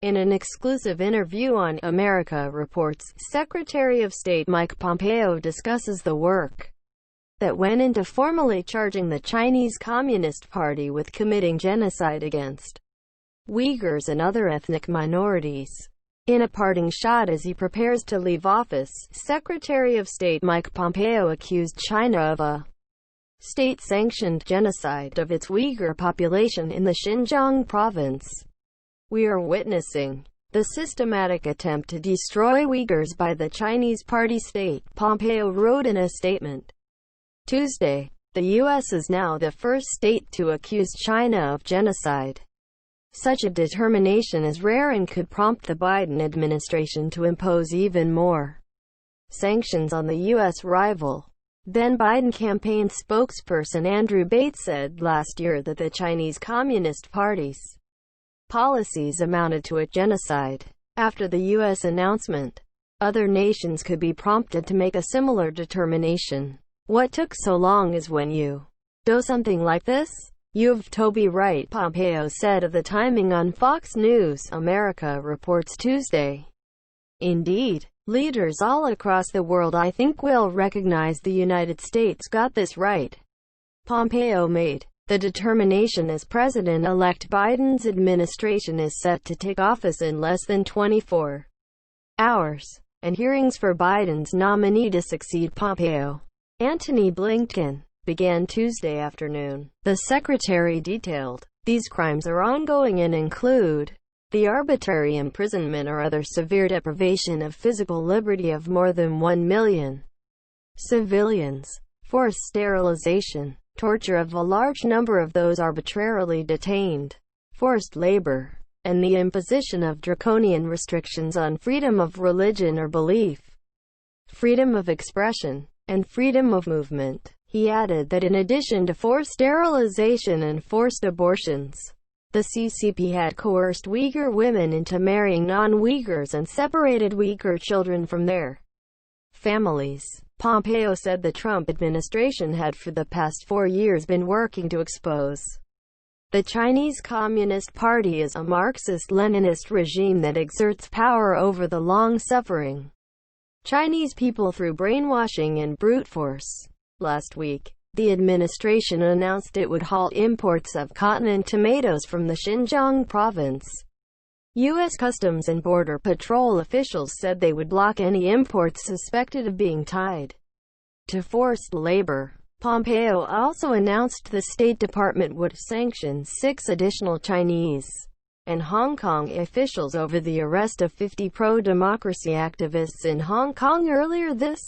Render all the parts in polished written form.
In an exclusive interview on America Reports, Secretary of State Mike Pompeo discusses the work that went into formally charging the Chinese Communist Party with committing genocide against Uyghurs and other ethnic minorities. In a parting shot as he prepares to leave office, Secretary of State Mike Pompeo accused China of a state-sanctioned genocide of its Uyghur population in the Xinjiang province. "We are witnessing the systematic attempt to destroy Uyghurs by the Chinese party state," Pompeo wrote in a statement Tuesday. The U.S. is now the first state to accuse China of genocide. Such a determination is rare and could prompt the Biden administration to impose even more sanctions on the U.S. rival. Then Biden campaign spokesperson Andrew Bates said last year that the Chinese Communist Party's policies amounted to a genocide. After the U.S. announcement, other nations could be prompted to make a similar determination. "What took so long is when you do something like this, you've to be right," Pompeo said of the timing on Fox News. America Reports Tuesday. "Indeed, leaders all across the world I think will recognize the United States got this right," Pompeo made the determination as President-elect Biden's administration is set to take office in less than 24 hours, and hearings for Biden's nominee to succeed Pompeo, Antony Blinken, began Tuesday afternoon. The secretary detailed, "These crimes are ongoing and include the arbitrary imprisonment or other severe deprivation of physical liberty of more than 1 million civilians, forced sterilization, torture of a large number of those arbitrarily detained, forced labor, and the imposition of draconian restrictions on freedom of religion or belief, freedom of expression, and freedom of movement." He added that in addition to forced sterilization and forced abortions, the CCP had coerced Uyghur women into marrying non-Uyghurs and separated Uyghur children from their families. Pompeo said the Trump administration had for the past 4 years been working to expose the Chinese Communist Party as a Marxist-Leninist regime that exerts power over the long-suffering Chinese people through brainwashing and brute force. Last week, the administration announced it would halt imports of cotton and tomatoes from the Xinjiang province. U.S. Customs and Border Patrol officials said they would block any imports suspected of being tied to forced labor. Pompeo also announced the State Department would sanction 6 additional Chinese and Hong Kong officials over the arrest of 50 pro-democracy activists in Hong Kong earlier this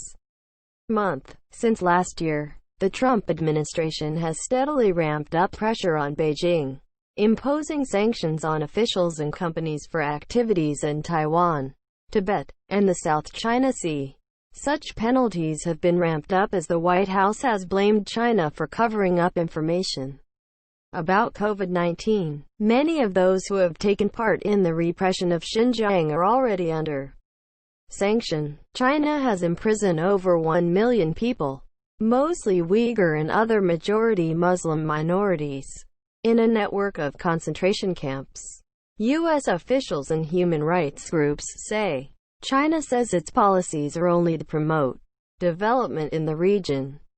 month. Since last year, the Trump administration has steadily ramped up pressure on Beijing, imposing sanctions on officials and companies for activities in Taiwan, Tibet, and the South China Sea. Such penalties have been ramped up as the White House has blamed China for covering up information about COVID-19. Many of those who have taken part in the repression of Xinjiang are already under sanction. China has imprisoned over 1 million people, mostly Uyghur and other majority Muslim minorities, in a network of concentration camps. U.S. officials and human rights groups say China says its policies are only to promote development in the region.